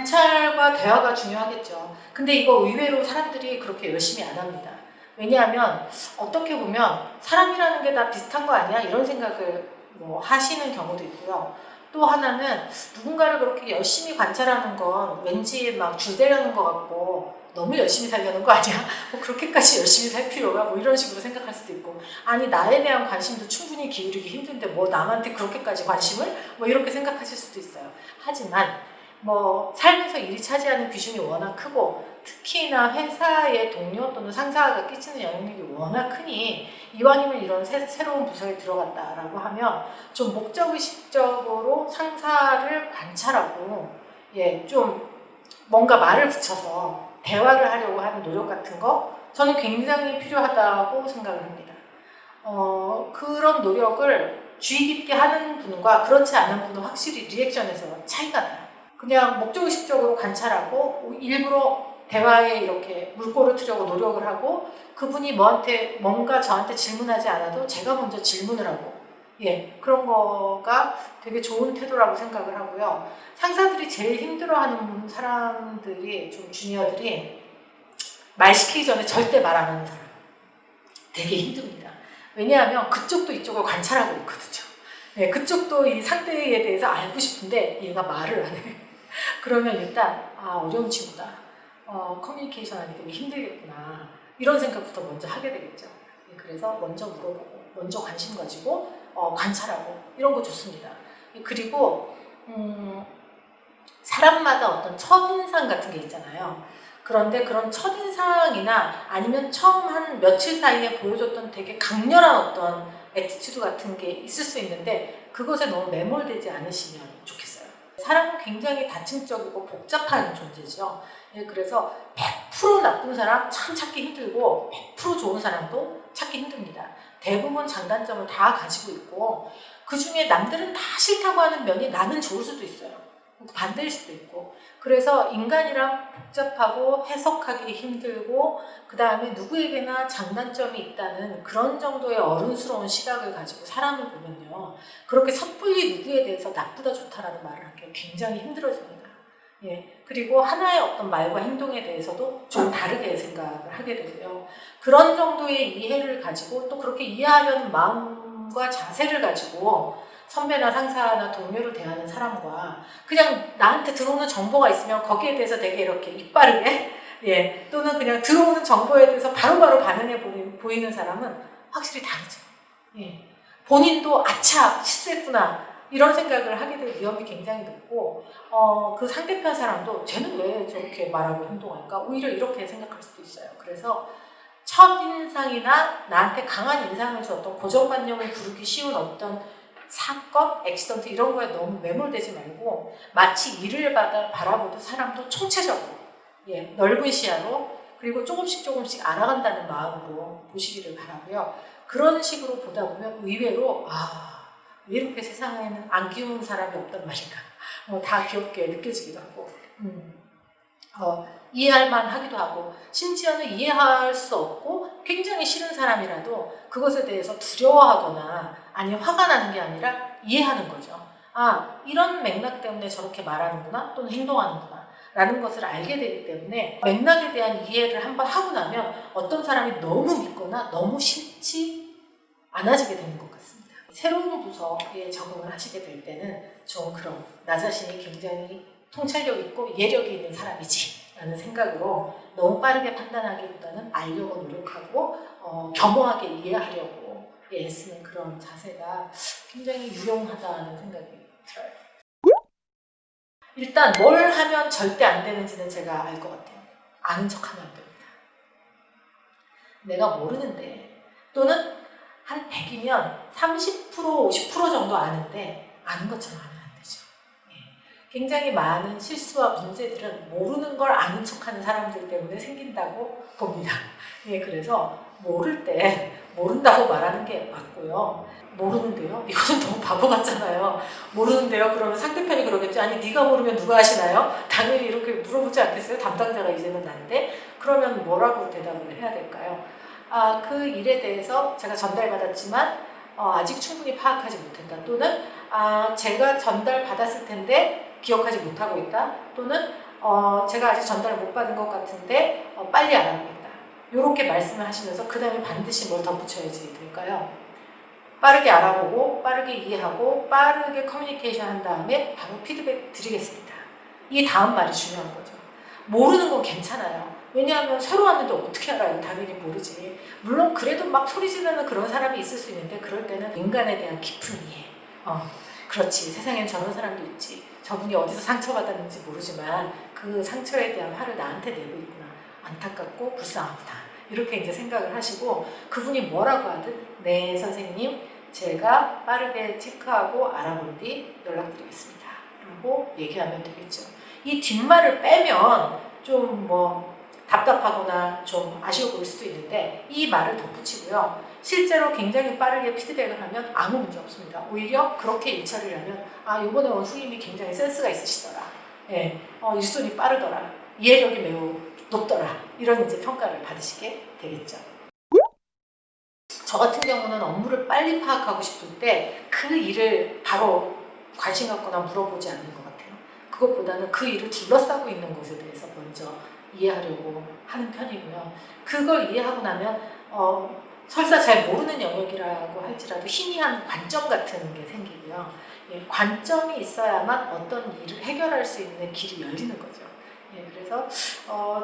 관찰과 대화가 중요하겠죠. 근데 이거 의외로 사람들이 그렇게 열심히 안 합니다. 왜냐하면 어떻게 보면 사람이라는 게 다 비슷한 거 아니야? 이런 생각을 하시는 경우도 있고요. 또 하나는 누군가를 그렇게 열심히 관찰하는 건 왠지 막 주대려는 것 같고 너무 열심히 살려는 거 아니야? 그렇게까지 열심히 살 필요가? 이런 식으로 생각할 수도 있고, 아니 나에 대한 관심도 충분히 기울이기 힘든데 남한테 그렇게까지 관심을? 이렇게 생각하실 수도 있어요. 하지만 삶에서 일이 차지하는 비중이 워낙 크고 특히나 회사의 동료 또는 상사가 끼치는 영향력이 워낙 크니 이왕이면 이런 새로운 부서에 들어갔다라고 하면 좀 목적의식적으로 상사를 관찰하고 좀 뭔가 말을 붙여서 대화를 하려고 하는 노력 같은 거 저는 굉장히 필요하다고 생각을 합니다. 그런 노력을 주의 깊게 하는 분과 그렇지 않은 분은 확실히 리액션에서 차이가 나요. 그냥 목적의식적으로 관찰하고 일부러 대화에 이렇게 물꼬를 트려고 노력을 하고 그분이 뭔가 저한테 질문하지 않아도 제가 먼저 질문을 하고 그런 거가 되게 좋은 태도라고 생각을 하고요. 상사들이 제일 힘들어하는 사람들이 좀 주니어들이 말 시키기 전에 절대 말 안 하는 사람 되게 힘듭니다. 왜냐하면 그쪽도 이쪽을 관찰하고 있거든요. 그쪽도 이 상대에 대해서 알고 싶은데 얘가 말을 안 해. 그러면 일단 어려운 친구다. 커뮤니케이션 하기 되게 힘들겠구나. 이런 생각부터 먼저 하게 되겠죠. 그래서 먼저 물어보고 먼저 관심 가지고 관찰하고 이런 거 좋습니다. 그리고 사람마다 어떤 첫인상 같은 게 있잖아요. 그런데 그런 첫인상이나 아니면 처음 한 며칠 사이에 보여줬던 되게 강렬한 어떤 애티튜드 같은 게 있을 수 있는데 그것에 너무 매몰되지 않으시면 좋겠어요. 사람은 굉장히 다층적이고 복잡한 존재죠. 그래서 100% 나쁜 사람 참 찾기 힘들고 100% 좋은 사람도 찾기 힘듭니다. 대부분 장단점을 다 가지고 있고 그 중에 남들은 다 싫다고 하는 면이 나는 좋을 수도 있어요. 반대일 수도 있고. 그래서 인간이랑 복잡하고 해석하기 힘들고 그 다음에 누구에게나 장단점이 있다는 그런 정도의 어른스러운 시각을 가지고 사람을 보면요. 그렇게 섣불리 누구에 대해서 나쁘다 좋다라는 말을 하기가 굉장히 힘들어집니다. 그리고 하나의 어떤 말과 행동에 대해서도 좀 다르게 생각을 하게 되고요. 그런 정도의 이해를 가지고 또 그렇게 이해하려는 마음과 자세를 가지고 선배나 상사나 동료를 대하는 사람과 그냥 나한테 들어오는 정보가 있으면 거기에 대해서 되게 이렇게 이빠르게 또는 그냥 들어오는 정보에 대해서 바로바로 반응해 보이는 사람은 확실히 다르죠. 본인도 아차 실수했구나 이런 생각을 하게 될 위험이 굉장히 높고 그 상대편 사람도 쟤는 왜 저렇게 말하고 행동할까 오히려 이렇게 생각할 수도 있어요. 그래서 첫인상이나 나한테 강한 인상을 줬던 고정관념을 부르기 쉬운 어떤 사건, 액시던트 이런 거에 너무 매몰되지 말고 마치 이를 바라보듯 사람도 총체적으로 넓은 시야로 그리고 조금씩 알아간다는 마음으로 보시기를 바라고요. 그런 식으로 보다 보면 의외로 왜 이렇게 세상에는 안 귀여운 사람이 없단 말인가 다 귀엽게 느껴지기도 하고 이해할 만하기도 하고 심지어는 이해할 수 없고 굉장히 싫은 사람이라도 그것에 대해서 두려워하거나 아니면 화가 나는 게 아니라 이해하는 거죠. 이런 맥락 때문에 저렇게 말하는구나 또는 행동하는구나 라는 것을 알게 되기 때문에 맥락에 대한 이해를 한번 하고 나면 어떤 사람이 너무 믿거나 너무 싫지 않아지게 되는 것 같습니다. 새로운 부서에 적응을 하시게 될 때는 좀 그럼 나 자신이 굉장히 통찰력 있고 이해력이 있는 사람이지 라는 생각으로 너무 빠르게 판단하기보다는 알려고 노력하고 겸허하게 이해하려고 애쓰는 그런 자세가 굉장히 유용하다는 생각이 들어요. 일단 뭘 하면 절대 안 되는지는 제가 알 것 같아요. 아는 척하면 안 됩니다. 내가 모르는데 또는 한 100이면 30% 50% 정도 아는데 아는 것처럼 하면 안 되죠. 굉장히 많은 실수와 문제들은 모르는 걸 아는 척하는 사람들 때문에 생긴다고 봅니다. 그래서 모를 때 모른다고 말하는 게 맞고요. 모르는데요? 이거는 너무 바보 같잖아요. 모르는데요? 그러면 상대편이 그러겠죠. 아니 네가 모르면 누가 하시나요? 당연히 이렇게 물어보지 않겠어요? 담당자가 이제는 난데 그러면 뭐라고 대답을 해야 될까요? 그 일에 대해서 제가 전달받았지만 아직 충분히 파악하지 못한다. 또는 제가 전달받았을 텐데 기억하지 못하고 있다. 또는 제가 아직 전달을 못 받은 것 같은데 빨리 알아보겠다. 이렇게 말씀을 하시면서 그 다음에 반드시 뭘 덧붙여야지 될까요? 빠르게 알아보고 빠르게 이해하고 빠르게 커뮤니케이션 한 다음에 바로 피드백 드리겠습니다. 이 다음 말이 중요한 거죠. 모르는 건 괜찮아요. 왜냐하면 새로 왔는데 어떻게 알아요? 당연히 모르지. 물론 그래도 막 소리 지르는 그런 사람이 있을 수 있는데 그럴 때는 인간에 대한 깊은 이해. 그렇지. 세상엔 저런 사람도 있지. 저분이 어디서 상처받았는지 모르지만 그 상처에 대한 화를 나한테 내고 있구나. 안타깝고 불쌍하구나. 이렇게 이제 생각을 하시고 그분이 뭐라고 하든 네 선생님 제가 빠르게 체크하고 알아볼 뒤 연락드리겠습니다. 라고 얘기하면 되겠죠. 이 뒷말을 빼면 좀 뭐 답답하거나 좀 아쉬워 보일 수도 있는데 이 말을 덧붙이고요. 실제로 굉장히 빠르게 피드백을 하면 아무 문제 없습니다. 오히려 그렇게 일처리를 하면 이번에 온 후임이 굉장히 센스가 있으시더라. 예, 일손이 빠르더라. 이해력이 매우 높더라. 이런 이제 평가를 받으시게 되겠죠. 저 같은 경우는 업무를 빨리 파악하고 싶을 때 그 일을 바로 관심 갖거나 물어보지 않는 것 같아요. 그것보다는 그 일을 둘러싸고 있는 것에 대해서 먼저 이해하려고 하는 편이고요. 그걸 이해하고 나면 설사 잘 모르는 영역이라고 할지라도 희미한 관점 같은 게 생기고요. 예, 관점이 있어야만 어떤 일을 해결할 수 있는 길이 열리는 거죠. 예, 그래서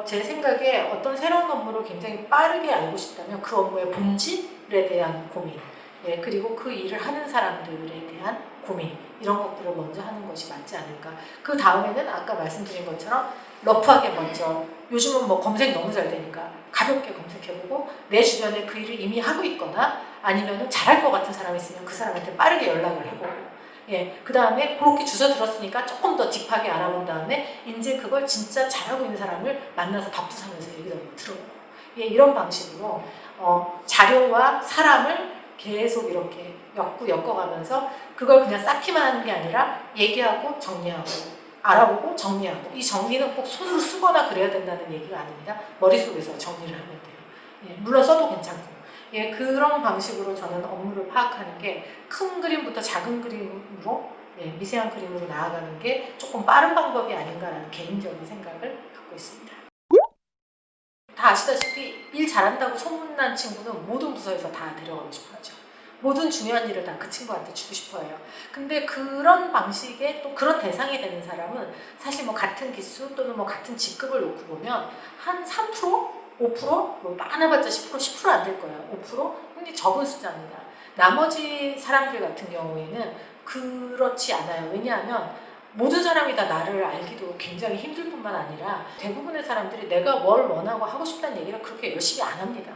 제 생각에 어떤 새로운 업무를 굉장히 빠르게 알고 싶다면 그 업무의 본질에 대한 고민, 예, 그리고 그 일을 하는 사람들에 대한 고민, 이런 것들을 먼저 하는 것이 맞지 않을까. 그 다음에는 아까 말씀드린 것처럼 러프하게 먼저, 요즘은 뭐 검색 너무 잘 되니까 가볍게 검색해보고 내 주변에 그 일을 이미 하고 있거나 아니면 잘할 것 같은 사람이 있으면 그 사람한테 빠르게 연락을 해보고, 예, 그 다음에 그렇게 주워 들었으니까 조금 더 딥하게 알아본 다음에 이제 그걸 진짜 잘하고 있는 사람을 만나서 밥도 사면서 얘기도 한번 들어보고, 예, 이런 방식으로 자료와 사람을 계속 이렇게 엮어가면서 그걸 그냥 쌓기만 하는 게 아니라 얘기하고 정리하고 알아보고 정리하고, 이 정리는 꼭 손으로 쓰거나 그래야 된다는 얘기가 아닙니다. 머릿속에서 정리를 하면 돼요. 예, 물론 써도 괜찮고, 예, 그런 방식으로 저는 업무를 파악하는 게 큰 그림부터 작은 그림으로, 예, 미세한 그림으로 나아가는 게 조금 빠른 방법이 아닌가라는 개인적인 생각을 갖고 있습니다. 다 아시다시피 일 잘한다고 소문난 친구는 모든 부서에서 다 데려가고 싶어 하죠. 모든 중요한 일을 다 그 친구한테 주고 싶어 해요. 근데 그런 방식의 또 그런 대상이 되는 사람은 사실 뭐 같은 기수 또는 뭐 같은 직급을 놓고 보면 한 3%? 5%? 뭐 많아봤자 10%, 10% 안 될 거예요. 5%? 굉장히 적은 숫자입니다. 나머지 사람들 같은 경우에는 그렇지 않아요. 왜냐하면 모든 사람이 다 나를 알기도 굉장히 힘들 뿐만 아니라 대부분의 사람들이 내가 뭘 원하고 하고 싶다는 얘기를 그렇게 열심히 안 합니다.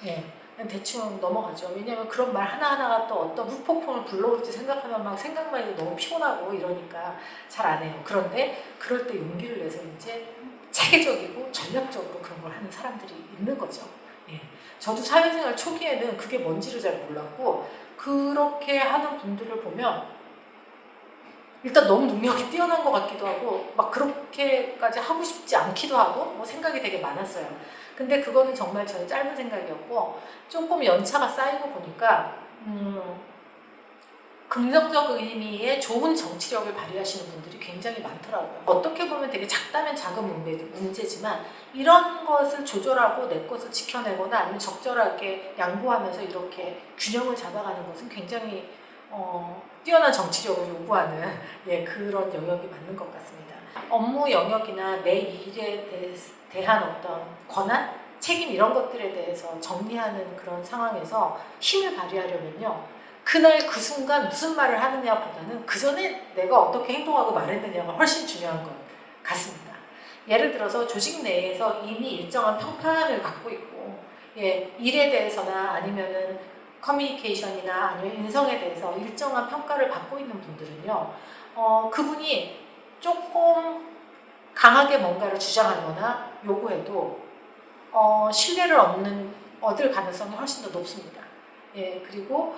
예, 그냥 대충 넘어가죠. 왜냐하면 그런 말 하나하나가 또 어떤 후폭풍을 불러올지 생각하면 막 생각만 해도 너무 피곤하고 이러니까 잘 안 해요. 그런데 그럴 때 용기를 내서 이제 체계적이고 전략적으로 그런 걸 하는 사람들이 있는 거죠. 예, 저도 사회생활 초기에는 그게 뭔지를 잘 몰랐고 그렇게 하는 분들을 보면 일단 너무 능력이 뛰어난 것 같기도 하고 막 그렇게까지 하고 싶지 않기도 하고 뭐 생각이 되게 많았어요. 근데 그거는 정말 저의 짧은 생각이었고 조금 연차가 쌓이고 보니까 긍정적 의미의 좋은 정치력을 발휘하시는 분들이 굉장히 많더라고요. 어떻게 보면 되게 작다면 작은 문제지만 이런 것을 조절하고 내 것을 지켜내거나 아니면 적절하게 양보하면서 이렇게 균형을 잡아가는 것은 굉장히 뛰어난 정치력을 요구하는, 예, 그런 영역이 맞는 것 같습니다. 업무 영역이나 내 일에 대한 어떤 권한, 책임 이런 것들에 대해서 정리하는 그런 상황에서 힘을 발휘하려면요. 그날 그 순간 무슨 말을 하느냐보다는 그 전에 내가 어떻게 행동하고 말했느냐가 훨씬 중요한 것 같습니다. 예를 들어서 조직 내에서 이미 일정한 평판을 갖고 있고, 예, 일에 대해서나 아니면은 커뮤니케이션이나 아니면 인성에 대해서 일정한 평가를 받고 있는 분들은요, 그분이 조금 강하게 뭔가를 주장하거나 요구해도 신뢰를 얻을 가능성이 훨씬 더 높습니다. 예, 그리고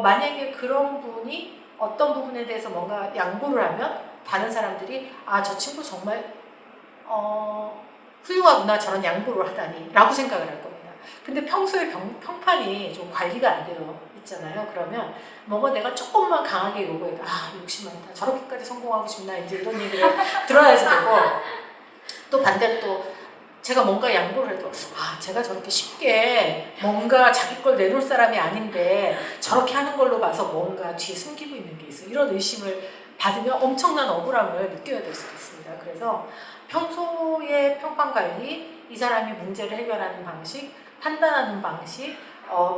만약에 그런 분이 어떤 부분에 대해서 뭔가 양보를 하면 다른 사람들이 저 친구 정말 훌륭하구나, 저런 양보를 하다니 라고 생각을 할 겁니다. 근데 평소에 평판이 좀 관리가 안 되어 있잖아요. 그러면 뭔가 내가 조금만 강하게 요구해도 욕심 많다, 저렇게까지 성공하고 싶나, 이제 이런 얘기를 들어야지 되고, 또 반대로 또 제가 뭔가 양보를 해도 제가 저렇게 쉽게 뭔가 자기 걸 내놓을 사람이 아닌데 저렇게 하는 걸로 봐서 뭔가 뒤에 숨기고 있는 게 있어. 이런 의심을 받으면 엄청난 억울함을 느껴야 될 수도 있습니다. 그래서 평소의 평판관리, 이 사람이 문제를 해결하는 방식, 판단하는 방식,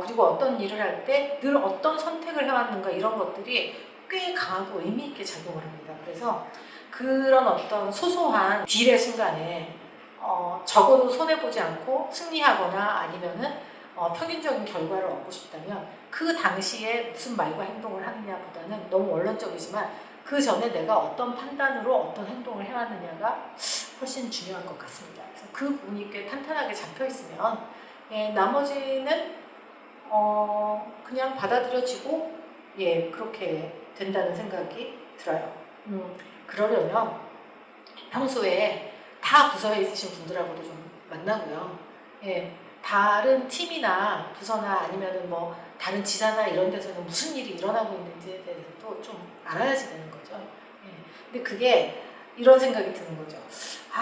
그리고 어떤 일을 할 때 늘 어떤 선택을 해왔는가 이런 것들이 꽤 강하고 의미 있게 작용을 합니다. 그래서 그런 어떤 소소한 딜의 순간에 적어도 손해보지 않고 승리하거나 아니면은 평균적인 결과를 얻고 싶다면 그 당시에 무슨 말과 행동을 하느냐보다는 너무 원론적이지만 그 전에 내가 어떤 판단으로 어떤 행동을 해왔느냐가 훨씬 중요한 것 같습니다. 그래서 그 부분이 꽤 탄탄하게 잡혀 있으면 나머지는 그냥 받아들여지고 그렇게 된다는 생각이 들어요. 그러려면 평소에 다 부서에 있으신 분들하고도 좀 만나고요. 다른 팀이나 부서나 아니면은 뭐 다른 지사나 이런 데서는 무슨 일이 일어나고 있는지에 대해서도 좀 알아야지 되는 거죠. 근데 그게 이런 생각이 드는 거죠.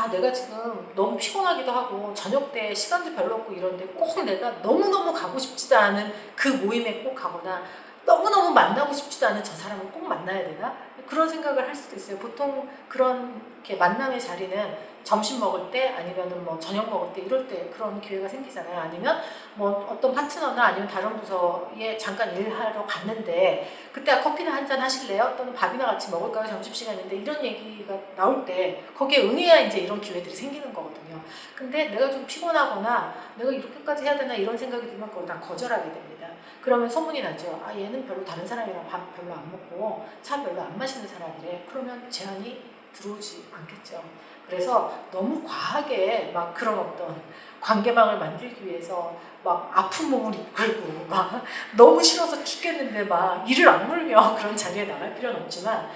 내가 지금 너무 피곤하기도 하고 저녁 때 시간도 별로 없고 이런데 꼭 내가 너무너무 가고 싶지도 않은 그 모임에 꼭 가거나 너무너무 만나고 싶지도 않은 저 사람을 꼭 만나야 되나? 그런 생각을 할 수도 있어요. 보통 그런 이렇게 만남의 자리는 점심 먹을 때 아니면은 뭐 저녁 먹을 때 이럴 때 그런 기회가 생기잖아요. 아니면 뭐 어떤 파트너나 아니면 다른 부서에 잠깐 일하러 갔는데 그때 커피나 한잔 하실래요? 또는 밥이나 같이 먹을까요? 점심시간인데 이런 얘기가 나올 때 거기에 응해야 이제 이런 기회들이 생기는 거거든요. 근데 내가 좀 피곤하거나 내가 이렇게까지 해야 되나 이런 생각이 들면 그걸 다 거절하게 됩니다. 그러면 소문이 나죠. 얘는 별로 다른 사람이랑 밥 별로 안 먹고 차 별로 안 마시는 사람이래. 그러면 제안이 들어오지 않겠죠. 그래서 너무 과하게 막 그런 어떤 관계망을 만들기 위해서 막 아픈 몸을 이끌고 막 너무 싫어서 죽겠는데 막 이를 악물며 그런 자리에 나갈 필요는 없지만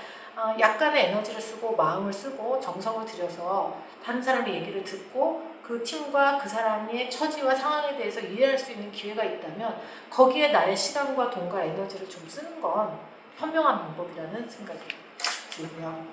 약간의 에너지를 쓰고 마음을 쓰고 정성을 들여서 다른 사람의 얘기를 듣고 그 팀과 그 사람의 처지와 상황에 대해서 이해할 수 있는 기회가 있다면 거기에 나의 시간과 돈과 에너지를 좀 쓰는 건 현명한 방법이라는 생각이 들고요.